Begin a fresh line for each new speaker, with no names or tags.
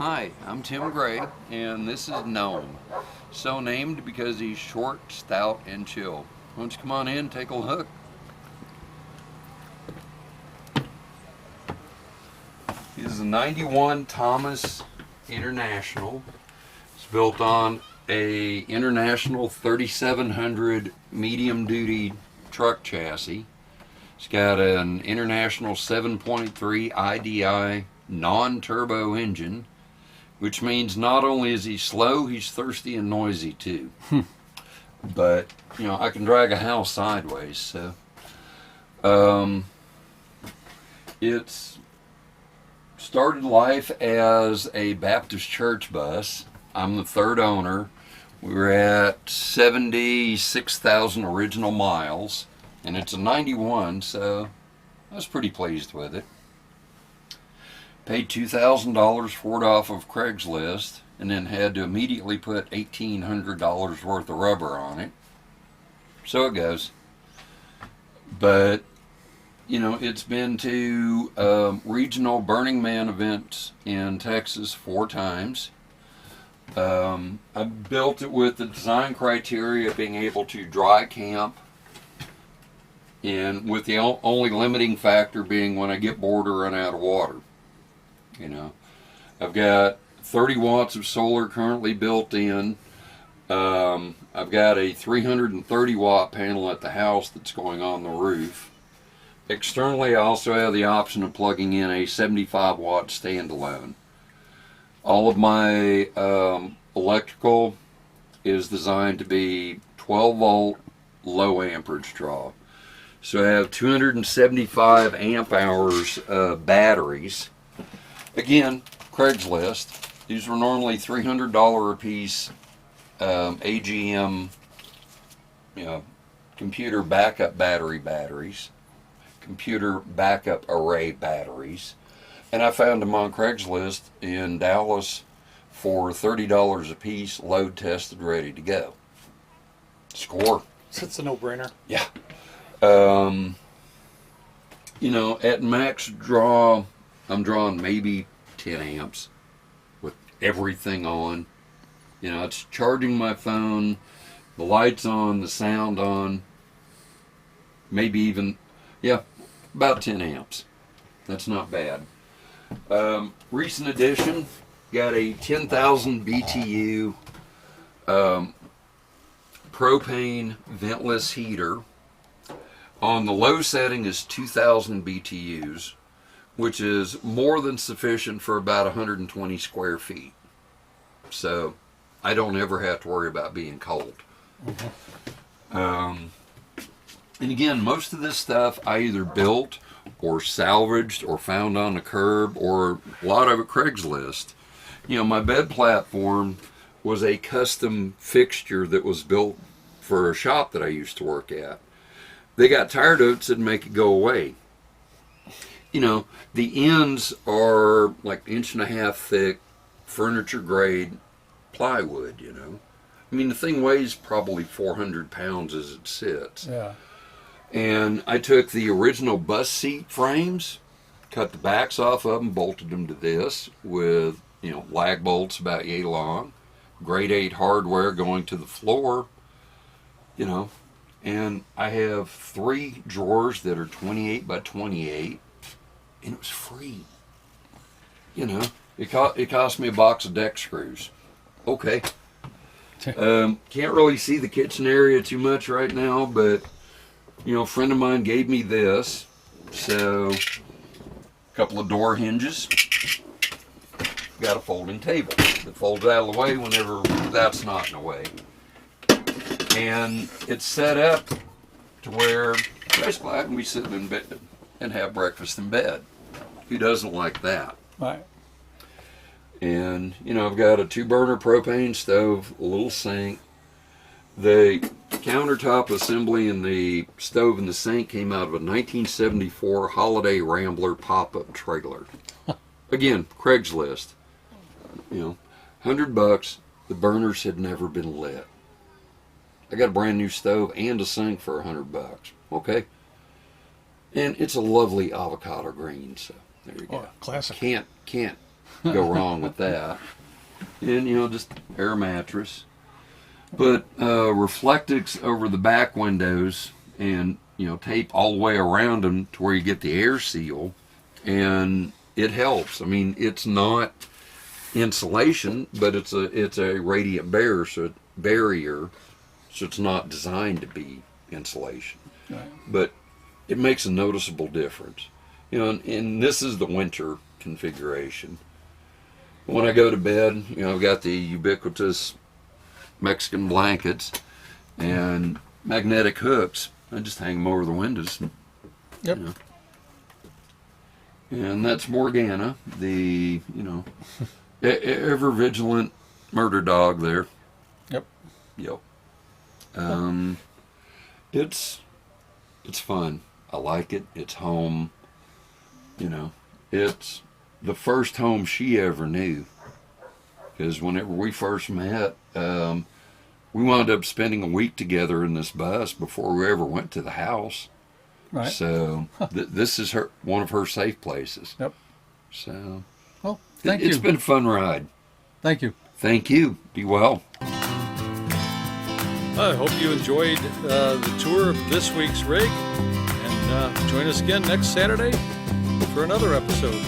Hi, I'm Tim Gray, and this is Gnome. So named because he's short, stout, and chill. Why don't you come on in, take a look. This is a 91 Thomas International. It's built on a International 3700 medium-duty truck chassis. It's got an International 7.3 IDI non-turbo engine, which means not only is he slow, he's thirsty and noisy too. But, you know, I can drag a house sideways, so. It's started life as a Baptist church bus. I'm the third owner. We were at 76,000 original miles, and it's a 91, so I was pretty pleased with it. Paid $2,000 for it off of Craigslist, and then had to immediately put $1,800 worth of rubber on it. So it goes. But, you know, it's been to regional Burning Man events in Texas 4 times. I built it with the design criteria of being able to dry camp, and with the only limiting factor being when I get bored or run out of water. You know, I've got 30 watts of solar currently built in. I've got a 330 watt panel at the house that's going on the roof. Externally, I also have the option of plugging in a 75 watt standalone. All of my electrical is designed to be 12 volt low amperage draw. So I have 275 amp hours of batteries. Again, Craigslist. These were normally $300 a piece AGM, you know, computer backup batteries, computer backup array batteries. And I found them on Craigslist in Dallas for $30 a piece, load tested, ready to go. Score.
So it's a no-brainer.
Yeah. You know, at max draw, I'm drawing maybe 10 amps with everything on. You know, it's charging my phone, the lights on, the sound on, maybe even, yeah, about 10 amps. That's not bad. Recent addition, got a 10,000 BTU propane ventless heater. On the low setting is 2,000 BTUs, which is more than sufficient for about 120 square feet. So I don't ever have to worry about being cold. And again, most of this stuff I either built or salvaged or found on the curb, or a lot of it Craigslist. You know, my bed platform was a custom fixture that was built for a shop that I used to work at. They got tired of it, said make it go away. You know, the ends are like 1.5 inch thick, furniture grade plywood, you know. I mean, the thing weighs probably 400 pounds as it sits.
Yeah.
And I took the original bus seat frames, cut the backs off of them, bolted them to this with, you know, lag bolts about yay long, grade 8 hardware going to the floor, you know. And I have 3 drawers that are 28 by 28, and it was free. You know, it cost me a box of deck screws. Okay. Can't really see the kitchen area too much right now, but, you know, a friend of mine gave me this. So, a couple of door hinges. Got a folding table that folds out of the way whenever that's not in the way. And it's set up to where basically I can be sitting in bed and have breakfast in bed. Who doesn't like that?
Right.
And, you know, I've got a 2-burner propane stove, a little sink. The countertop assembly and the stove and the sink came out of a 1974 Holiday Rambler pop-up trailer. Again, Craigslist. You know, $100. The burners had never been lit. I got a brand new stove and a sink for $100. Okay, and it's a lovely avocado green. So there you go.
Oh, classic.
Can't go wrong with that. And, you know, just air mattress. But reflectix over the back windows and, you know, tape all the way around them to where you get the air seal. And it helps. I mean, it's not insulation, but it's a radiant barrier, so it's not designed to be insulation.
Right.
But it makes a noticeable difference. You know, and this is the winter configuration. When I go to bed, you know, I've got the ubiquitous Mexican blankets and magnetic hooks. I just hang them over the windows.
Yep.
You know. And that's Morgana, the, you know, ever vigilant murder dog there.
Yep.
Yep. It's fun. I like it. It's home. You know, it's the first home she ever knew. Because whenever we first met, we wound up spending a week together in this bus before we ever went to the house.
Right.
So this is one of her safe places.
Yep.
So,
well, thank you.
It's been a fun ride.
Thank you.
Thank you. Be well.
I hope you enjoyed the tour of this week's rig, and join us again next Saturday for another episode.